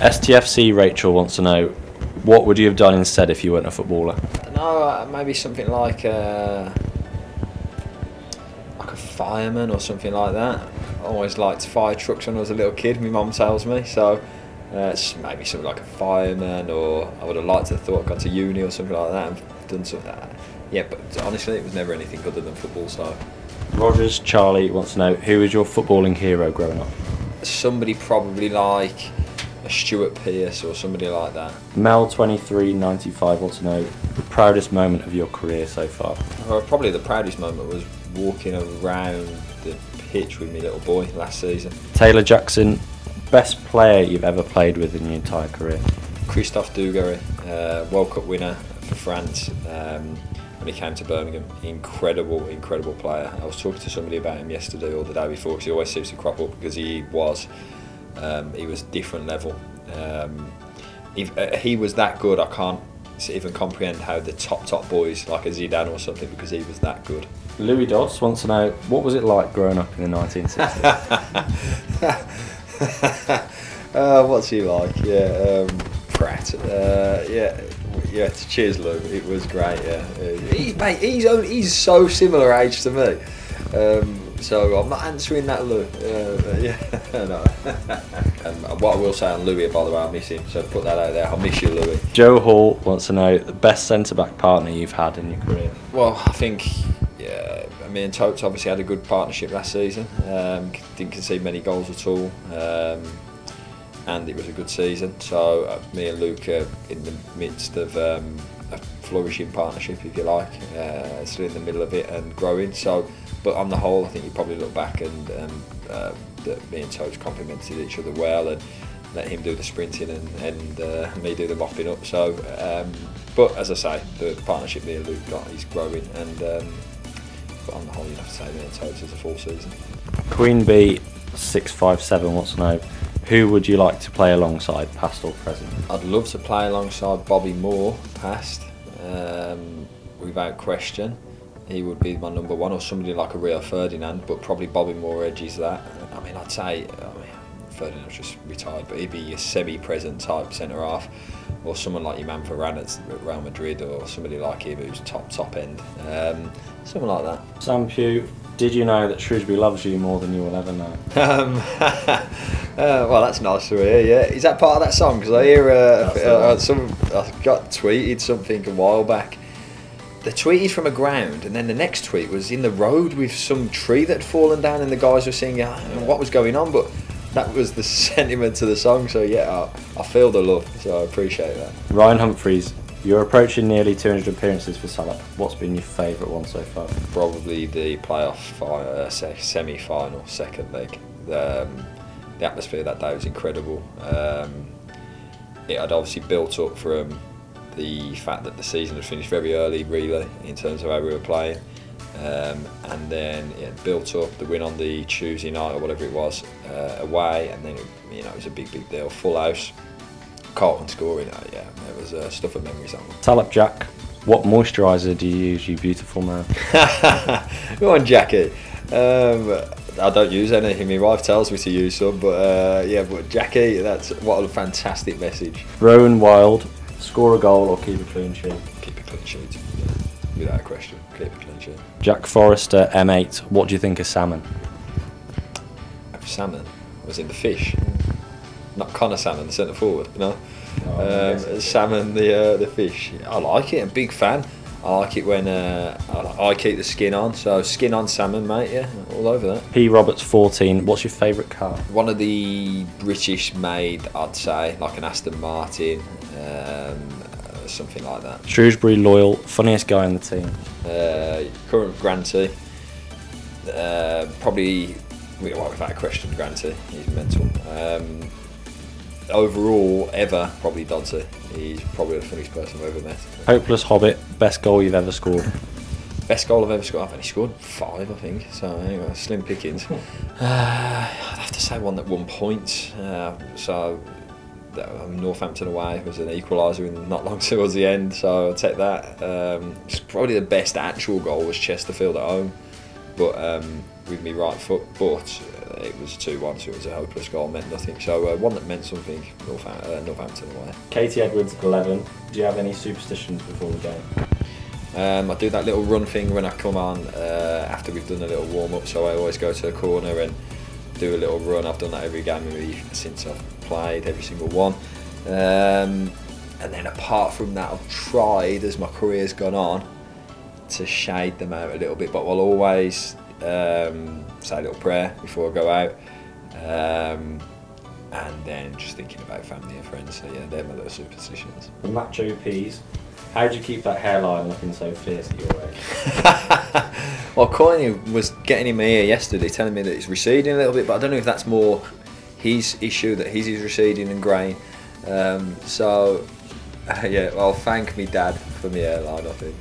STFC Rachel wants to know, what would you have done instead if you weren't a footballer? No, maybe something like a fireman or something like that. I always liked fire trucks when I was a little kid, my mum tells me, so maybe something like a fireman, or I would have liked to have thought I'd gone to uni or something like that and done something like that. Yeah, but honestly it was never anything other than football. So Rogers Charlie wants to know, who was your footballing hero growing up? somebody probably like a Stuart Pearce or somebody like that. Mel2395 wants to know, the proudest moment of your career so far? Well, probably the proudest moment was walking around the pitch with my little boy last season. Taylor Jackson, best player you've ever played with in your entire career? Christophe Dugarry, World Cup winner for France when he came to Birmingham. Incredible player. I was talking to somebody about him yesterday or the day before, because he always seems to crop up, because he was different level. He was that good. I can't even comprehend how the top boys like a Zidane or something, because he was that good. Louis Dodds wants to know, what was it like growing up in the 1960s? What's he like? Yeah, Pratt. Yeah. Cheers, Lou. It was great. Yeah, he's so similar age to me. So I'm not answering that, Lou. No. And what I will say on Louis, by the way, I miss him. So put that out there. I miss you, Louis. Joe Hall wants to know, the best centre-back partner you've had in your career? Well, I think me and Totes obviously had a good partnership last season. Didn't concede many goals at all, and it was a good season. So me and Luke are in the midst of a flourishing partnership, if you like, still in the middle of it and growing. So, but on the whole, I think you probably look back and that me and Totes complemented each other well, and let him do the sprinting and me do the mopping up. So, but as I say, the partnership me and Luke got is growing, and but on the whole, you'd have to say me and Totes is a full season. Queen Bee 657 wants to know, who would you like to play alongside, past or present? I'd love to play alongside Bobby Moore, past, without question. He would be my number one, or somebody like a Rio Ferdinand, but probably Bobby Moore edges that. I mean, I'd say Ferdinand's just retired, but he'd be a semi-present type centre half, or someone like your man Varane at Real Madrid, or somebody like him who's top end, something like that. Sam Pugh, did you know that Shrewsbury loves you more than you will ever know? Well, that's nice to hear. Yeah, is that part of that song? Because I hear I got tweeted something a while back. The tweet is from a ground, and then the next tweet was in the road with some tree that had fallen down, and the guys were singing what was going on, but that was the sentiment to the song. So yeah, I feel the love, so I appreciate that. Ryan Humphreys, you're approaching nearly 200 appearances for Salop. What's been your favourite one so far? Probably the playoff semi-final, second leg. The atmosphere that day was incredible. It had obviously built up from the fact that the season had finished very early, really, in terms of how we were playing. And then it built up, the win on the Tuesday night or whatever it was, away, and then it was a big deal. Full house, Carlton scoring. It was stuff of memories. Salop Jack, what moisturiser do you use, you beautiful man? Go on, Jackie. I don't use anything. My wife tells me to use some, but but Jackie, what a fantastic message. Rowan Wild, score a goal or keep a clean sheet? Keep a clean sheet, without a question. Keep a clean sheet. Jack Forrester, M8, what do you think of salmon? Salmon? Was it the fish? Not Connor Salmon, the centre forward, no? Salmon, the fish. I like it, I'm a big fan. I like it when I keep the skin on, so skin on salmon, mate, yeah, all over that. P. Roberts 14, what's your favourite car? One of the British made, I'd say, like an Aston Martin, something like that. Shrewsbury Loyal, funniest guy in the team? Current Granty, probably, without a question, Granty, he's mental. Overall, ever, probably Doddsy. He's probably the funniest person I've ever met. Hopeless Hobbit, best goal you've ever scored? Best goal I've ever scored? I've only scored 5, I think. So anyway, slim pickings. I'd have to say one that won points. Northampton away was an equaliser not long towards the end, so I'll take that. Probably the best actual goal was Chesterfield at home. but with my right foot. But it was 2-1, so it was a hopeless goal, meant nothing. So one that meant something, Northampton away. Katie Edwards, 11. Do you have any superstitions before the game? I do that little run thing when I come on after we've done a little warm up. So I always go to the corner and do a little run. I've done that every game since I've played, every single one. And then apart from that, I've tried, as my career's gone on, to shade them out a little bit, but I'll always say a little prayer before I go out, and then just thinking about family and friends. So yeah, they're my little superstitions. The macho peas. How do you keep that hairline looking so fierce at your age? Well, Courtney was getting in my ear yesterday, telling me that it's receding a little bit, but I don't know if that's more his issue, that his is receding and greying. Yeah, I'll thank me dad for my hairline, I think.